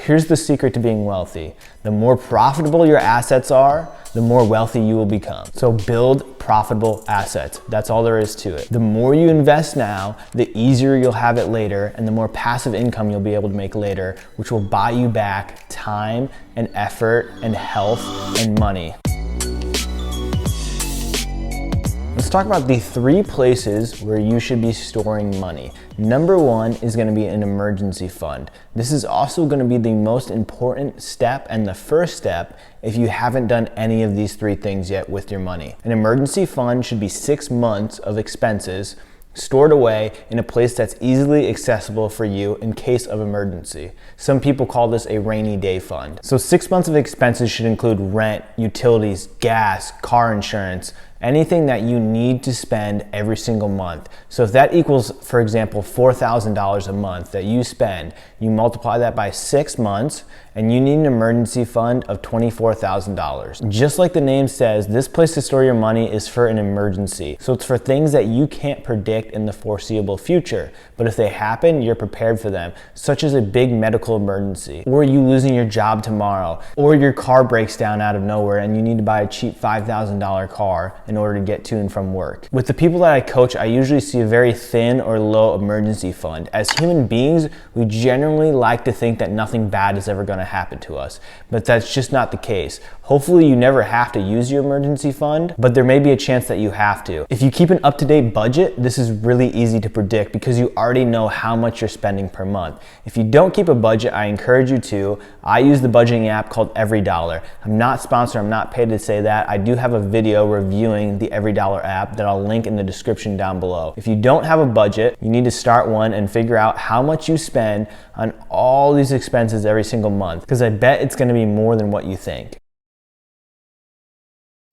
Here's the secret to being wealthy. The more profitable your assets are, the more wealthy you will become. So build profitable assets. That's all there is to it. The more you invest now, the easier you'll have it later, and the more passive income you'll be able to make later, which will buy you back time and effort and health and money. Let's talk about the 3 places where you should be storing money. Number 1 is going to be an emergency fund. This is also going to be the most important step and the first step if you haven't done any of these 3 things yet with your money. An emergency fund should be 6 months of expenses stored away in a place that's easily accessible for you in case of emergency. Some people call this a rainy day fund. So 6 months of expenses should include rent, utilities, gas, car insurance, anything that you need to spend every single month. So if that equals, for example, $4,000 a month that you spend, you multiply that by 6 months and you need an emergency fund of $24,000. Just like the name says, this place to store your money is for an emergency. So it's for things that you can't predict in the foreseeable future. But if they happen, you're prepared for them, such as a big medical emergency, or you losing your job tomorrow, or your car breaks down out of nowhere and you need to buy a cheap $5,000 car in order to get to and from work. With the people that I coach, I usually see a very thin or low emergency fund. As human beings, we generally like to think that nothing bad is ever going to happen to us, but that's just not the case. Hopefully you never have to use your emergency fund, but there may be a chance that you have to. If you keep an up-to-date budget, this is really easy to predict because you already know how much you're spending per month. If you don't keep a budget, I encourage you to. I use the budgeting app called Every Dollar. I'm not sponsored, I'm not paid to say that. I do have a video reviewing the Every Dollar app that I'll link in the description down below. If you don't have a budget, you need to start one and figure out how much you spend on all these expenses every single month, because I bet it's going to be more than what you think.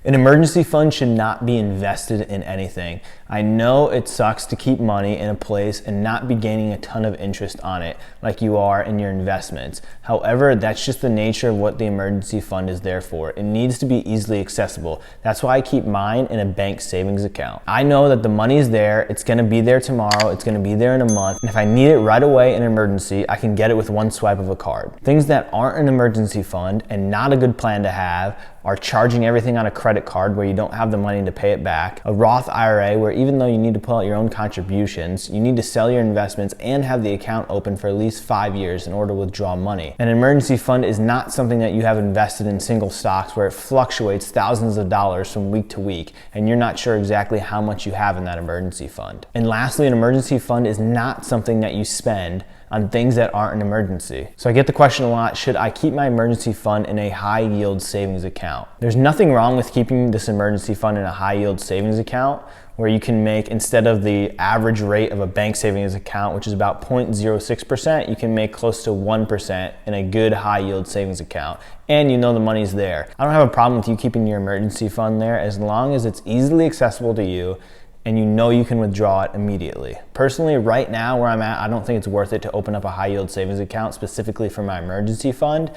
An emergency fund should not be invested in anything. I know it sucks to keep money in a place and not be gaining a ton of interest on it like you are in your investments. However, that's just the nature of what the emergency fund is there for. It needs to be easily accessible. That's why I keep mine in a bank savings account. I know that the money is there, it's gonna be there tomorrow, it's gonna be there in a month, and if I need it right away in an emergency, I can get it with one swipe of a card. Things that aren't an emergency fund and not a good plan to have are charging everything on a credit card where you don't have the money to pay it back, a Roth IRA where even though you need to pull out your own contributions, you need to sell your investments and have the account open for at least 5 years in order to withdraw money. An emergency fund is not something that you have invested in single stocks where it fluctuates thousands of dollars from week to week and you're not sure exactly how much you have in that emergency fund. And lastly, an emergency fund is not something that you spend on things that aren't an emergency. So I get the question a lot, should I keep my emergency fund in a high yield savings account? There's nothing wrong with keeping this emergency fund in a high yield savings account where you can make, instead of the average rate of a bank savings account, which is about 0.06%, you can make close to 1% in a good high yield savings account. And you know the money's there. I don't have a problem with you keeping your emergency fund there as long as it's easily accessible to you and you know you can withdraw it immediately. Personally, right now where I'm at, I don't think it's worth it to open up a high yield savings account specifically for my emergency fund.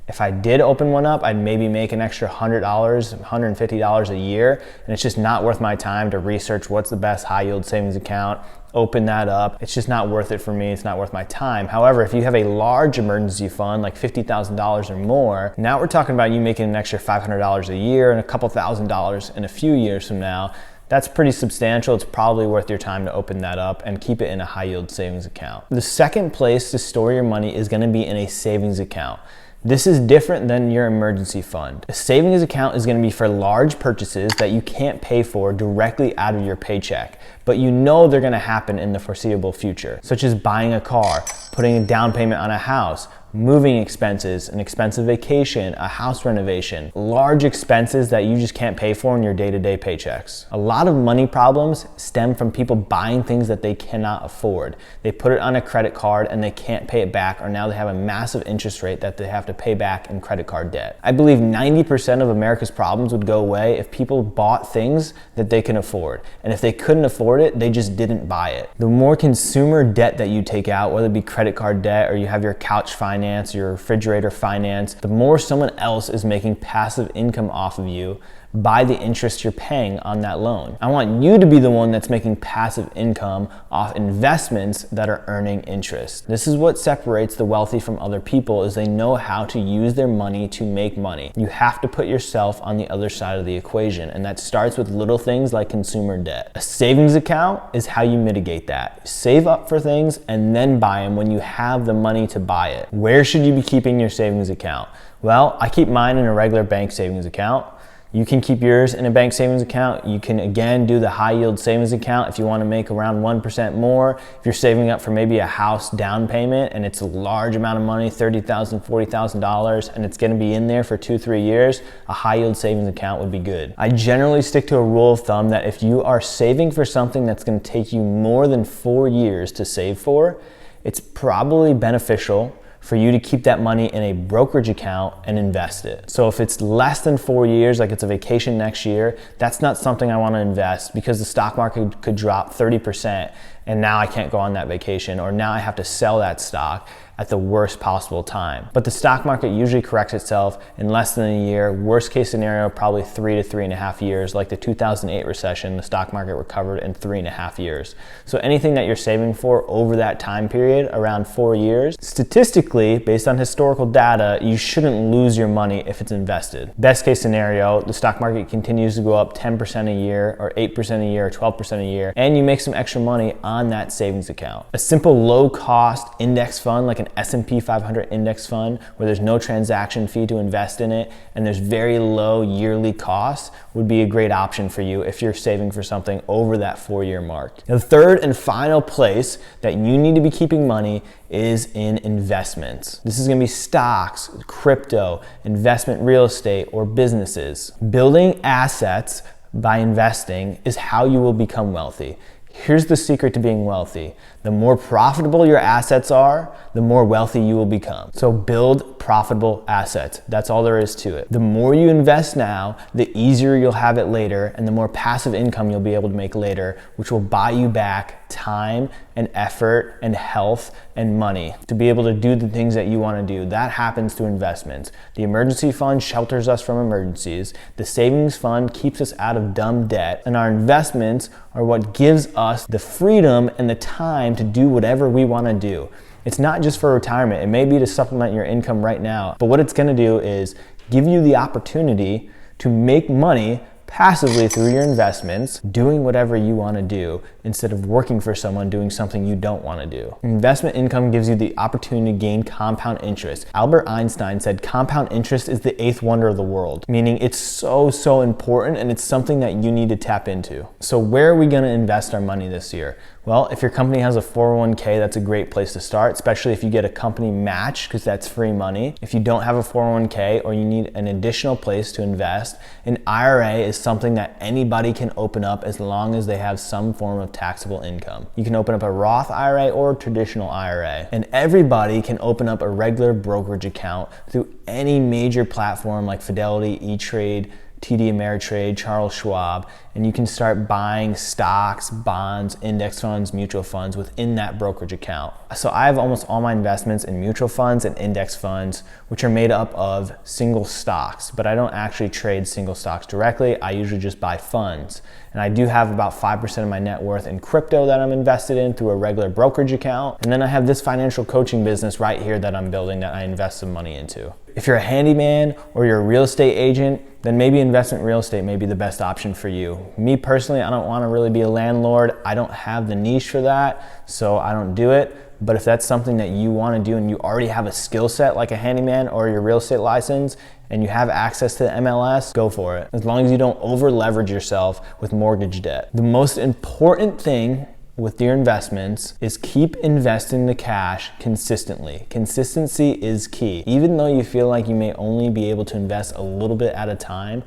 If I did open one up, I'd maybe make an extra $100, $150 a year, and it's just not worth my time to research what's the best high yield savings account, open that up. It's just not worth it for me, it's not worth my time. However, if you have a large emergency fund, like $50,000 or more, now we're talking about you making an extra $500 a year and a couple $1,000s in a few years from now. That's pretty substantial. It's probably worth your time to open that up and keep it in a high yield savings account. The second place to store your money is going to be in a savings account. This is different than your emergency fund. A savings account is going to be for large purchases that you can't pay for directly out of your paycheck, but you know they're going to happen in the foreseeable future, such as buying a car, putting a down payment on a house, moving expenses, an expensive vacation, a house renovation, large expenses that you just can't pay for in your day-to-day paychecks. A lot of money problems stem from people buying things that they cannot afford. They put it on a credit card and they can't pay it back, or now they have a massive interest rate that they have to pay back in credit card debt. I believe 90% of America's problems would go away if people bought things that they can afford. And if they couldn't afford it, they just didn't buy it. The more consumer debt that you take out, whether it be credit card debt or you have your couch finance finance, your refrigerator finance, the more someone else is making passive income off of you by the interest you're paying on that loan. I want you to be the one that's making passive income off investments that are earning interest. This is what separates the wealthy from other people, is they know how to use their money to make money. You have to put yourself on the other side of the equation, and that starts with little things like consumer debt. A savings account is how you mitigate that. Save up for things and then buy them when you have the money to buy it. Where should you be keeping your savings account? Well, I keep mine in a regular bank savings account. You can keep yours in a bank savings account. You can again do the high yield savings account if you want to make around 1% more. If you're saving up for maybe a house down payment and it's a large amount of money, $30,000, $40,000, and it's going to be in there for 2-3 years, a high yield savings account would be good. I generally stick to a rule of thumb that if you are saving for something that's going to take you more than 4 years to save for, it's probably beneficial for you to keep that money in a brokerage account and invest it. So if it's less than 4 years, like it's a vacation next year, that's not something I want to invest because the stock market could drop 30% and now I can't go on that vacation, or now I have to sell that stock at the worst possible time. But the stock market usually corrects itself in less than a year. Worst case scenario, probably 3 to 3.5 years. Like the 2008 recession, the stock market recovered in 3.5 years. So anything that you're saving for over that time period, around 4 years, statistically, based on historical data, you shouldn't lose your money if it's invested. Best case scenario, the stock market continues to go up 10% a year, or 8% a year, or 12% a year, and you make some extra money on that savings account. A simple low cost index fund, like an S&P 500 index fund, where there's no transaction fee to invest in it and there's very low yearly costs, would be a great option for you if you're saving for something over that 4-year mark. The third and final place that you need to be keeping money is in investments. This is going to be stocks, crypto, investment real estate, or businesses. Building assets by investing is how you will become wealthy. Here's the secret to being wealthy. The more profitable your assets are, the more wealthy you will become. So build profitable assets. That's all there is to it. The more you invest now, the easier you'll have it later, and the more passive income you'll be able to make later, which will buy you back time and effort and health and money to be able to do the things that you want to do. That happens through investments. The emergency fund shelters us from emergencies. The savings fund keeps us out of dumb debt. And our investments are what gives us the freedom and the time to do whatever we want to do. It's not just for retirement. It may be to supplement your income right now, but what it's going to do is give you the opportunity to make money passively through your investments, doing whatever you want to do instead of working for someone doing something you don't want to do. Investment income gives you the opportunity to gain compound interest. Albert Einstein said compound interest is the 8th wonder of the world, meaning it's so important and it's something that you need to tap into. So where are we going to invest our money this year? Well, if your company has a 401k, that's a great place to start, especially if you get a company match, because that's free money. If you don't have a 401k or you need an additional place to invest, an IRA is something that anybody can open up as long as they have some form of taxable income. You can open up a Roth IRA or a traditional IRA, and everybody can open up a regular brokerage account through any major platform like Fidelity, E-Trade, TD Ameritrade, Charles Schwab, and you can start buying stocks, bonds, index funds, mutual funds within that brokerage account. So I have almost all my investments in mutual funds and index funds, which are made up of single stocks, but I don't actually trade single stocks directly. I usually just buy funds. And I do have about 5% of my net worth in crypto that I'm invested in through a regular brokerage account. And then I have this financial coaching business right here that I'm building that I invest some money into. If you're a handyman or you're a real estate agent, then maybe investment real estate may be the best option for you. Me personally, I don't want to really be a landlord. I don't have the niche for that, so I don't do it. But if that's something that you want to do and you already have a skill set like a handyman or your real estate license and you have access to the MLS, go for it. As long as you don't over leverage yourself with mortgage debt. The most important thing with your investments is keep investing the cash consistently. Consistency is key. Even though you feel like you may only be able to invest a little bit at a time,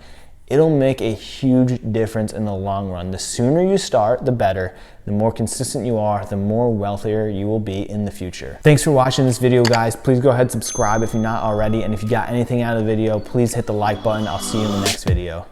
it'll make a huge difference in the long run. The sooner you start, the better. The more consistent you are, the more wealthier you will be in the future. Thanks for watching this video, guys. Please go ahead and subscribe if you're not already. And if you got anything out of the video, please hit the like button. I'll see you in the next video.